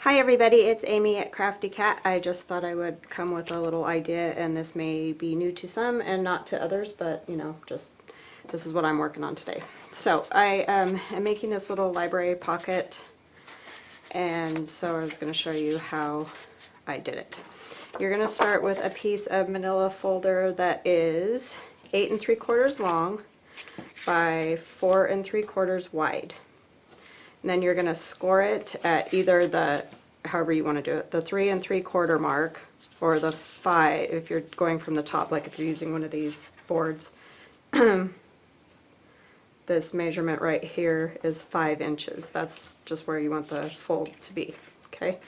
Hi everybody, it's Amy at Crafty Cat. I just thought I would come with a little idea, and this may be new to some and not to others, but you know, just this is what I'm working on today. So I am making this little library pocket, and so I was going to show you how I did it. You're going to start with a piece of manila folder that is 8 3/4 long by 4 3/4 wide. And then you're going to score it at either the, however you want to do it, the 3 3/4 mark, or the 5 if you're going from the top, like if you're using one of these boards. This measurement right here is 5 inches. That's just where you want the fold to be. Okay,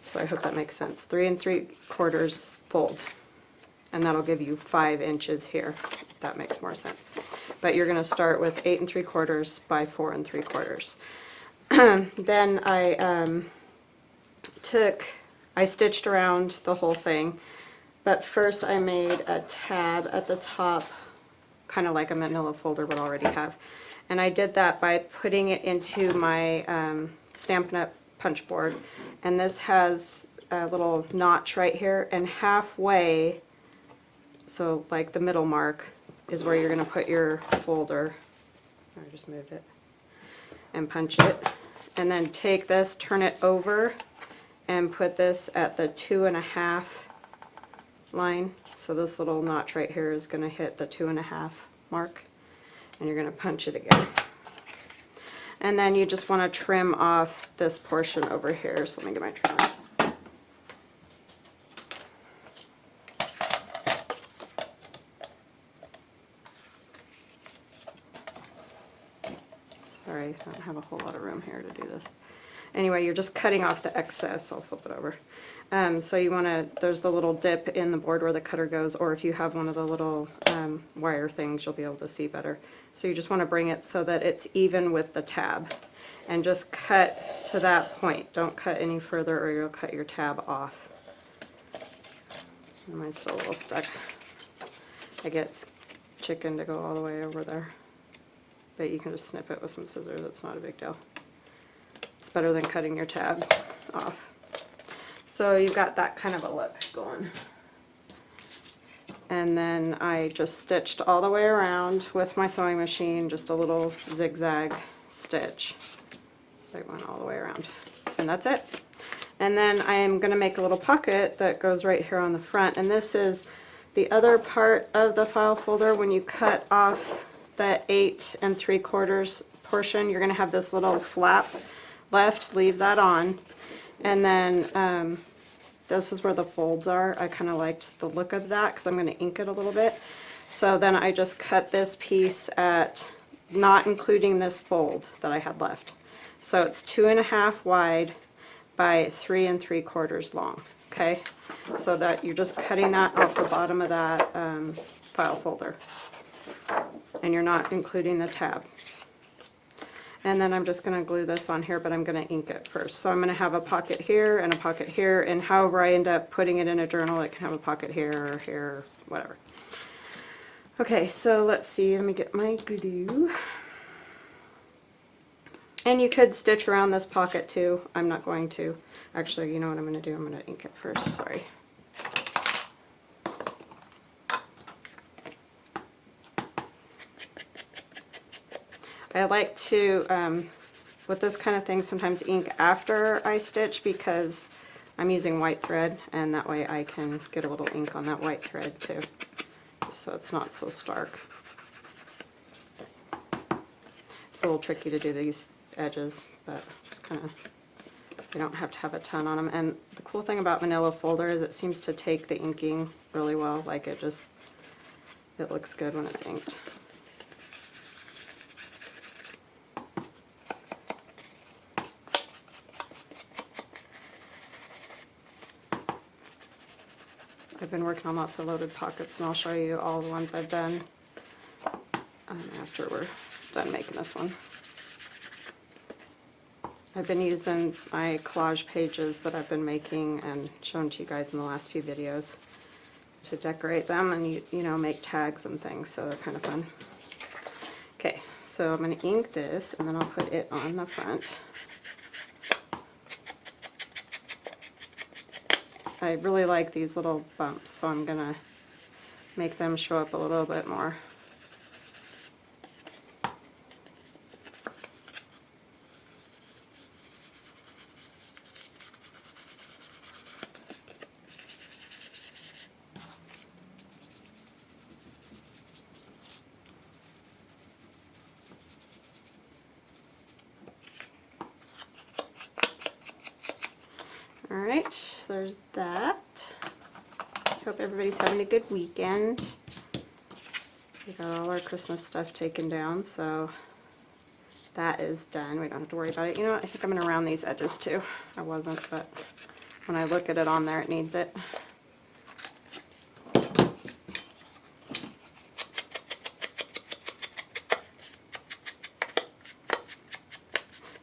so I hope that makes sense. 3 3/4 fold, and that'll give you 5 inches here. That makes more sense. But you're going to start with 8 3/4 by 4 3/4. Then I stitched around the whole thing, but first I made a tab at the top, kind of like a manila folder would already have, and I did that by putting it into my Stampin' Up! Punch board, and this has a little notch right here, and halfway, so like the middle mark, is where you're going to put your folder. I just moved it, and punch it. And then take this, turn it over, and put this at the 2.5 line. So this little notch right here is going to hit the 2.5 mark, and you're going to punch it again. And then you just want to trim off this portion over here. So let me get my trimmer. Sorry, I don't have a whole lot of room here to do this. Anyway, you're just cutting off the excess. I'll flip it over. So you want to, there's the little dip in the board where the cutter goes, or if you have one of the little wire things, you'll be able to see better. So you just want to bring it so that it's even with the tab, and just cut to that point. Don't cut any further or you'll cut your tab off. Mine's still a little stuck. I get chicken to go all the way over there. But you can just snip it with some scissors, that's not a big deal. It's better than cutting your tab off. So you've got that kind of a look going. And then I just stitched all the way around with my sewing machine, just a little zigzag stitch. I went all the way around. And that's it. And then I am going to make a little pocket that goes right here on the front. And this is the other part of the file folder. When you cut off the 8 3/4 portion, you're going to have this little flap left. Leave that on, and then this is where the folds are. I kind of liked the look of that because I'm going to ink it a little bit. So then I just cut this piece at, not including this fold that I had left. So it's 2.5 wide by 3 3/4 long. Okay, so that you're just cutting that off the bottom of that file folder. And you're not including the tab. And then I'm just going to glue this on here, but I'm going to ink it first. So I'm going to have a pocket here and a pocket here, and however I end up putting it in a journal, it can have a pocket here or here, or whatever. Okay, so let's see, let me get my glue. And you could stitch around this pocket too. I'm not going to. Actually, you know what I'm going to do? I'm going to ink it first, sorry. I like to, with this kind of thing, sometimes ink after I stitch because I'm using white thread, and that way I can get a little ink on that white thread too, so it's not so stark. It's a little tricky to do these edges, but just kind of, you don't have to have a ton on them. And the cool thing about manila folder is it seems to take the inking really well. Like it looks good when it's inked. I've been working on lots of loaded pockets, and I'll show you all the ones I've done after we're done making this one. I've been using my collage pages that I've been making and shown to you guys in the last few videos to decorate them and you know, make tags and things, so they're kind of fun. Okay, so I'm going to ink this, and then I'll put it on the front. I really like these little bumps, so I'm gonna make them show up a little bit more. All right, there's that. Hope everybody's having a good weekend. We got all our Christmas stuff taken down, so that is done. We don't have to worry about it. You know what? I think I'm going to round these edges too. I wasn't, but when I look at it on there, it needs it.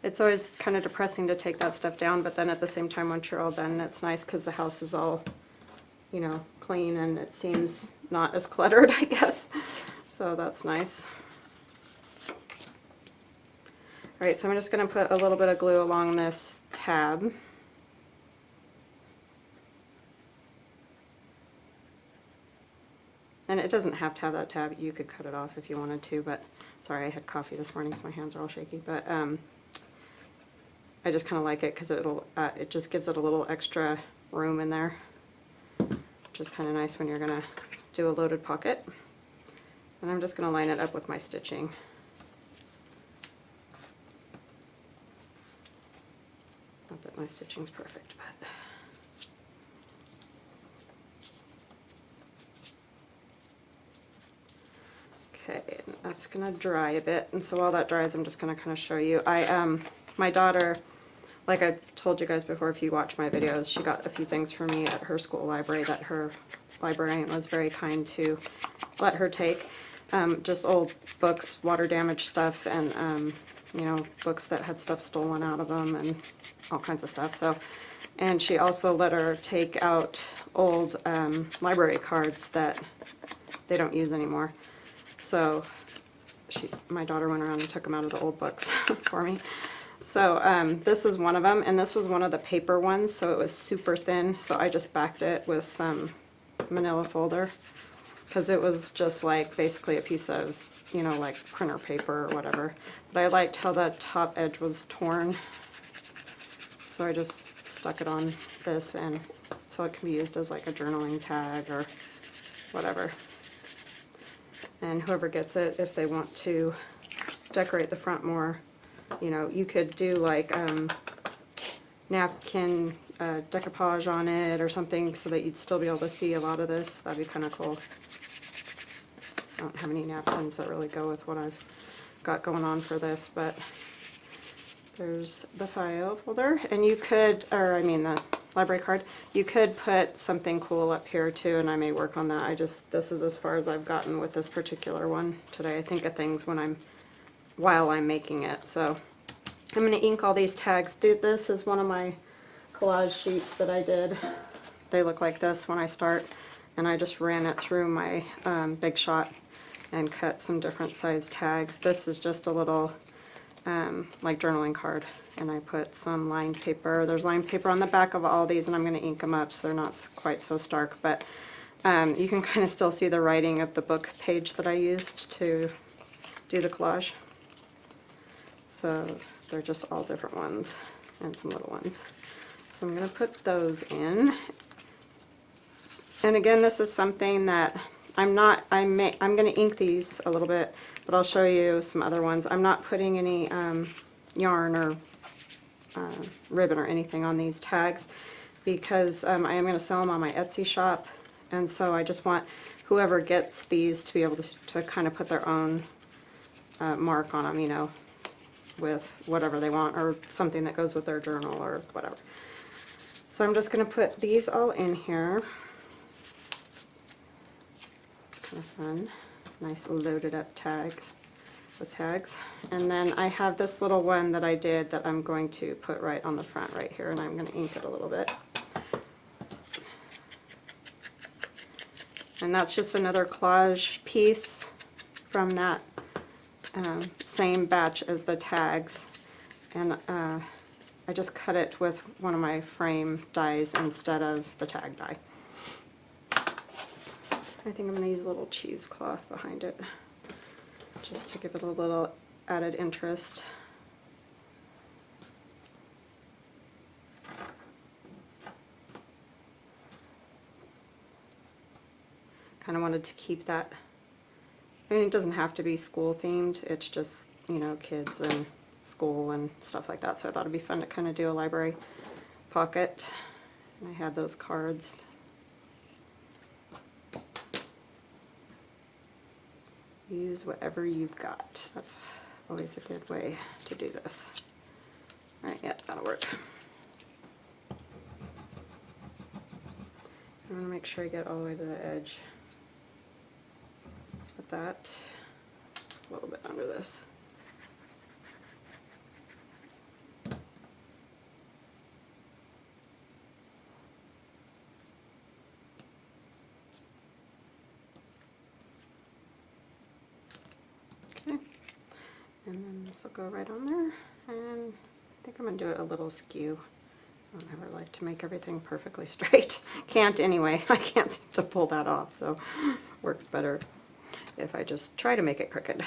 It's always kind of depressing to take that stuff down, but then at the same time, once you're all done, it's nice because the house is all, you know, clean and it seems not as cluttered, I guess. So that's nice. All right, so I'm just going to put a little bit of glue along this tab. And it doesn't have to have that tab. You could cut it off if you wanted to, but sorry, I had coffee this morning, so my hands are all shaky. But I just kind of like it because it just gives it a little extra room in there, which is kind of nice when you're going to do a loaded pocket. And I'm just going to line it up with my stitching. Not that my stitching's perfect, but okay, that's going to dry a bit, and so while that dries, I'm just going to kind of show you. My daughter, like I've told you guys before, if you watch my videos, she got a few things for me at her school library that her librarian was very kind to let her take. Just old books, water damage stuff, and you know, books that had stuff stolen out of them and all kinds of stuff. So, and she also let her take out old library cards that they don't use anymore. So my daughter went around and took them out of the old books for me. So this is one of them, and this was one of the paper ones, so it was super thin, so I just backed it with some manila folder because it was just like basically a piece of, you know, like printer paper or whatever. But I liked how the top edge was torn, so I just stuck it on this, and so it can be used as like a journaling tag or whatever. And whoever gets it, if they want to decorate the front more, you know, you could do like napkin decoupage on it or something so that you'd still be able to see a lot of this. That'd be kind of cool. I don't have any napkins that really go with what I've got going on for this, but there's the file folder, and you could, or I mean the library card, you could put something cool up here too, and I may work on that. This is as far as I've gotten with this particular one today. I think of things while I'm making it. So I'm going to ink all these tags. This is one of my collage sheets that I did. They look like this when I start, and I just ran it through my Big Shot and cut some different size tags. This is just a little like journaling card, and I put some lined paper. There's lined paper on the back of all these, and I'm going to ink them up so they're not quite so stark, but you can kind of still see the writing of the book page that I used to do the collage. So they're just all different ones and some little ones. So I'm going to put those in. And again, this is something that I'm going to ink these a little bit, but I'll show you some other ones. I'm not putting any yarn or ribbon or anything on these tags because I am going to sell them on my Etsy shop, and so I just want whoever gets these to be able to kind of put their own mark on them, you know, with whatever they want, or something that goes with their journal or whatever. So I'm just going to put these all in here. It's kind of fun. Nice loaded up tags with tags. And then I have this little one that I did that I'm going to put right on the front right here, and I'm going to ink it a little bit. And that's just another collage piece from that same batch as the tags. And I just cut it with one of my frame dies instead of the tag die. I think I'm going to use a little cheesecloth behind it just to give it a little added interest. Kind of wanted to keep that, I mean, it doesn't have to be school themed, it's just, you know, kids and school and stuff like that, so I thought it'd be fun to kind of do a library pocket. And I had those cards. Use whatever you've got. That's always a good way to do this. All right, yeah, that'll work. I want to make sure I get all the way to the edge. Put that a little bit under this. Okay, and then this will go right on there, and I think I'm going to do it a little skew. I don't ever like to make everything perfectly straight. Can't anyway. I can't seem to pull that off, so works better if I just try to make it crooked.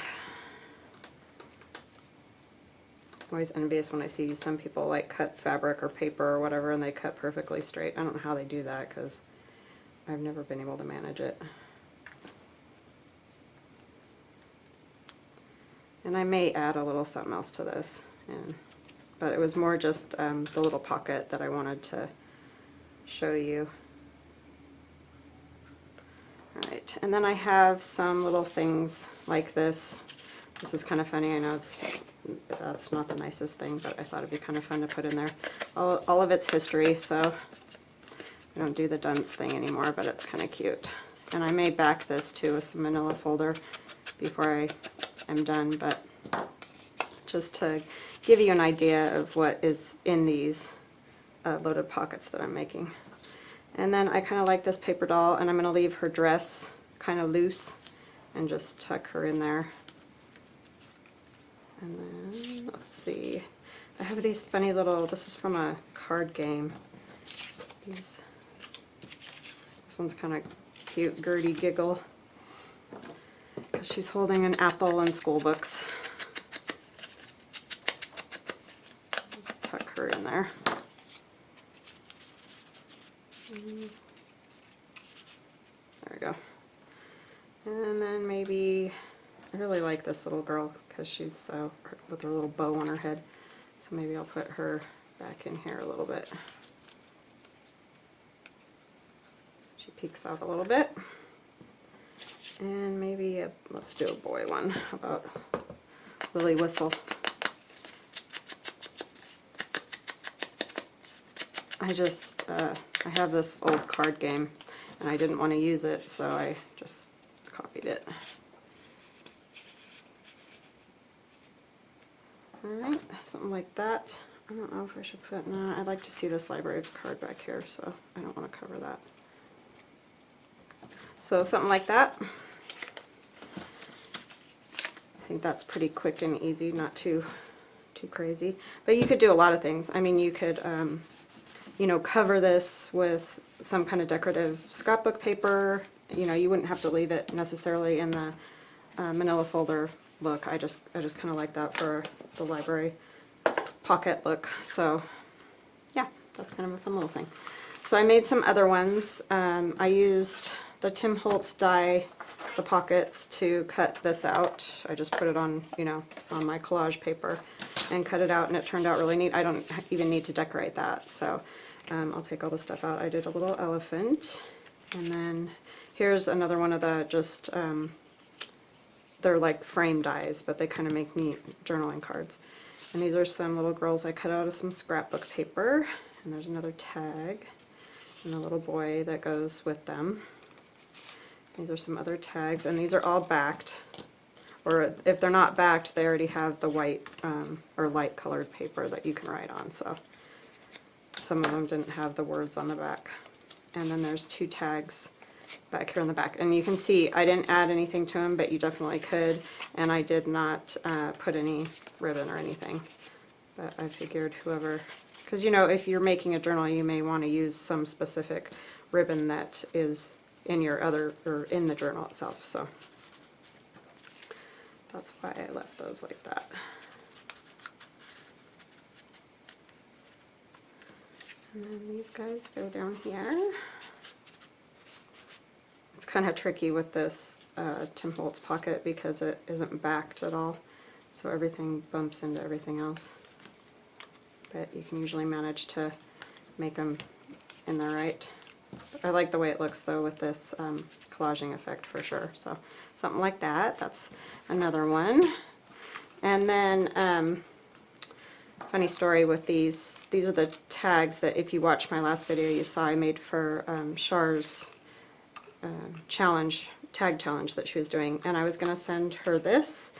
Always envious when I see some people like cut fabric or paper or whatever and they cut perfectly straight. I don't know how they do that because I've never been able to manage it. And I may add a little something else to this, but it was more just the little pocket that I wanted to show you. Alright, and then I have some little things like this. This is kind of funny, I know that's not the nicest thing, but I thought it'd be kind of fun to put in there. All of it's history, so I don't do the dunce thing anymore, but it's kind of cute. And I may back this too with some manila folder before I am done, but just to give you an idea of what is in these loaded pockets that I'm making. And then I kind of like this paper doll, and I'm going to leave her dress kind of loose and just tuck her in there. And then, let's see, I have these funny little, this is from a card game. This one's kind of cute, Gertie Giggle, because she's holding an apple and school books. Just tuck her in there. There we go. And then maybe, I really like this little girl because she's with her little bow on her head. So maybe I'll put her back in here a little bit. She peeks out a little bit. And maybe, let's do a boy one. How about Willie Whistle? I have this old card game and I didn't want to use it, so I just copied it. Alright, something like that. I don't know if I should put, no, I'd like to see this library card back here, so I don't want to cover that. So something like that. I think that's pretty quick and easy, not too crazy. But you could do a lot of things. I mean, you could you know, cover this with some kind of decorative scrapbook paper. You know, you wouldn't have to leave it necessarily in the manila folder look. I just kind of like that for the library pocket look. So yeah, that's kind of a fun little thing. So I made some other ones. I used the Tim Holtz die, the pockets, to cut this out. I just put it on, you know, on my collage paper and cut it out, and it turned out really neat. I don't even need to decorate that, so I'll take all the stuff out. I did a little elephant, and then here's another one of the just they're like frame dies, but they kind of make neat journaling cards. And these are some little girls I cut out of some scrapbook paper, and there's another tag and a little boy that goes with them. These are some other tags, and these are all backed, or if they're not backed, they already have the white or light colored paper that you can write on. So some of them didn't have the words on the back. And then there's two tags back here on the back, and you can see I didn't add anything to them, but you definitely could, and I did not put any ribbon or anything, but I figured whoever because you know, if you're making a journal, you may want to use some specific ribbon that is in your other, or in the journal itself. So that's why I left those like that. And then these guys go down here. It's kind of tricky with this Tim Holtz pocket because it isn't backed at all, so everything bumps into everything else. But you can usually manage to make them in there right. I like the way it looks though with this collaging effect for sure. So something like that. That's another one. And then funny story with these are the tags that, if you watch my last video, you saw I made for Char's tag challenge that she was doing, and I was going to send her this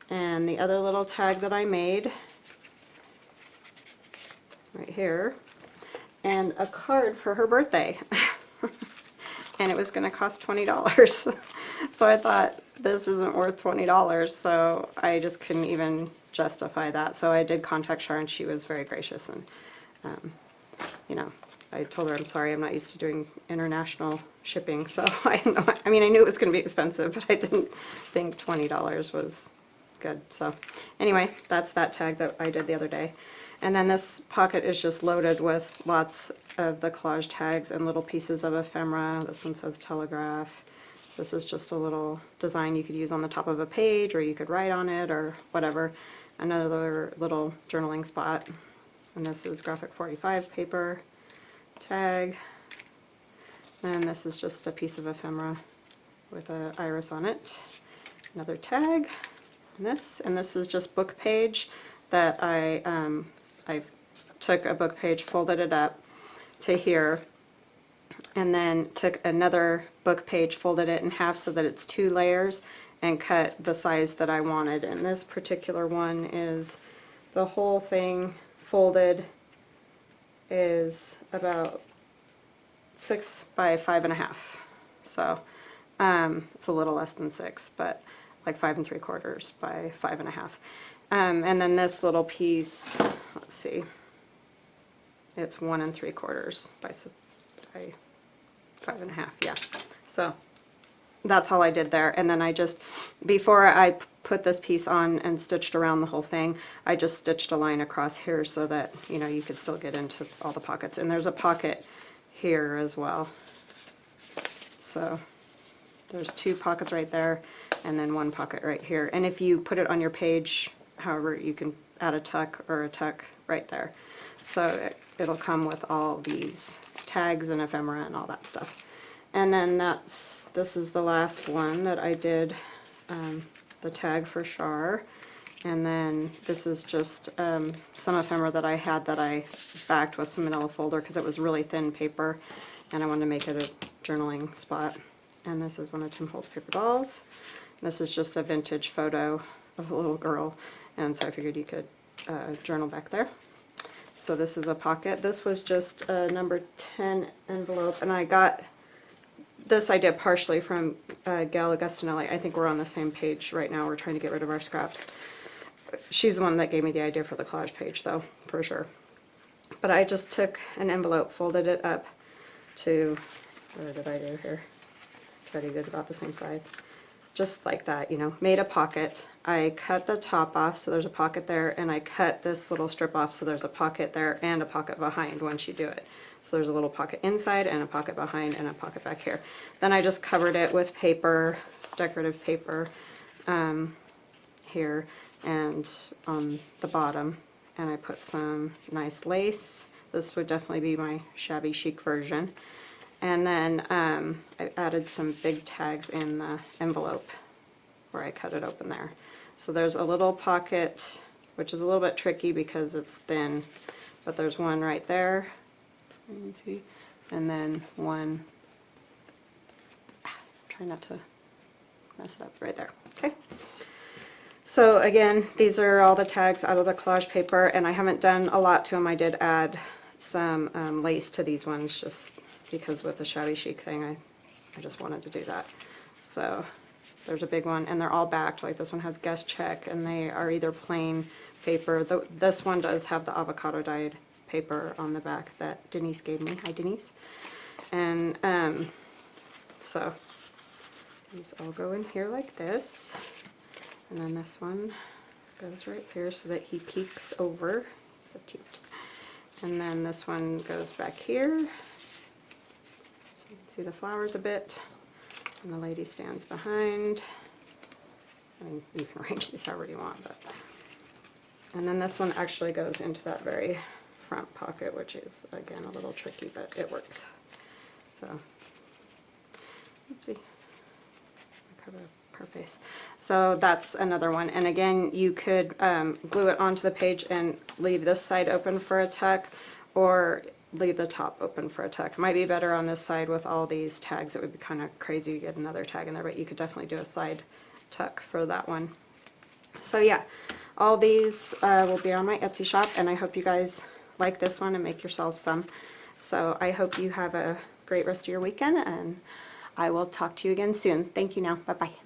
and the other little tag that I made right here, and a card for her birthday. And it was going to cost $20. So I thought, this isn't worth $20, so I just couldn't even justify that. So I did contact Char, and she was very gracious, and you know, I told her I'm sorry, I'm not used to doing international shipping, so I mean, I knew it was going to be expensive, but I didn't think $20 was good. So anyway, that's that tag that I did the other day. And then this pocket is just loaded with lots of the collage tags and little pieces of ephemera. This one says telegraph. This is just a little design you could use on the top of a page, or you could write on it, or whatever. Another little journaling spot. And this is graphic 45 paper tag. And this is just a piece of ephemera with an iris on it. Another tag. And this is just book page that I took a book page, folded it up to here, and then took another book page, folded it in half so that it's 2 layers, and cut the size that I wanted. And this particular one is, the whole thing folded is about 6 by 5.5. So it's a little less than 6, but like 5 3/4 by 5.5. And then this little piece, let's see, it's 1 3/4 by 5.5, yeah. So that's all I did there. And then I just, before I put this piece on and stitched around the whole thing, I just stitched a line across here so that, you know, you could still get into all the pockets. And there's a pocket here as well. So there's 2 pockets right there, and then 1 pocket right here. And if you put it on your page, however, you can add a tuck or a tuck right there. So it'll come with all these tags and ephemera and all that stuff. And then this is the last one that I did, the tag for Char. And then this is just some ephemera that I had that I backed with some manila folder because it was really thin paper, and I wanted to make it a journaling spot. And this is one of Tim Holtz paper dolls. This is just a vintage photo of a little girl, and so I figured you could journal back there. So this is a pocket. This was just a number 10 envelope, and I got this idea partially from Gal Augustinelli. I think we're on the same page right now. We're trying to get rid of our scraps. She's the one that gave me the idea for the collage page, though, for sure. But I just took an envelope, folded it up to, what did I do here? Try to get about the same size. Just like that, you know, made a pocket. I cut the top off so there's a pocket there, and I cut this little strip off so there's a pocket there and a pocket behind once you do it. So there's a little pocket inside and a pocket behind and a pocket back here. Then I just covered it with paper, decorative paper, here and on the bottom, and I put some nice lace. This would definitely be my shabby chic version. And then I added some big tags in the envelope where I cut it open there. So there's a little pocket, which is a little bit tricky because it's thin, but there's one right there, you can see, and then one, try not to mess it up, right there. Okay. So again, these are all the tags out of the collage paper, and I haven't done a lot to them. I did add some lace to these ones just because with the shabby chic thing, I just wanted to do that. So there's a big one, and they're all backed. Like this one has guest check, and they are either plain paper. This one does have the avocado dyed paper on the back that Denise gave me. Hi, Denise. And so these all go in here like this. And then this one goes right here so that he peeks over. So cute. And then this one goes back here. So you can see the flowers a bit. And the lady stands behind. I mean, you can arrange these however you want, but. And then this one actually goes into that very front pocket, which is, again, a little tricky, but it works. So, oopsie, cover her face. So that's another one. And again, you could glue it onto the page and leave this side open for a tuck, or leave the top open for a tuck. It might be better on this side with all these tags. It would be kind of crazy to get another tag in there, but you could definitely do a side tuck for that one. So yeah, all these will be on my Etsy shop, and I hope you guys like this one and make yourself some. So I hope you have a great rest of your weekend, and I will talk to you again soon. Thank you now. Bye-bye.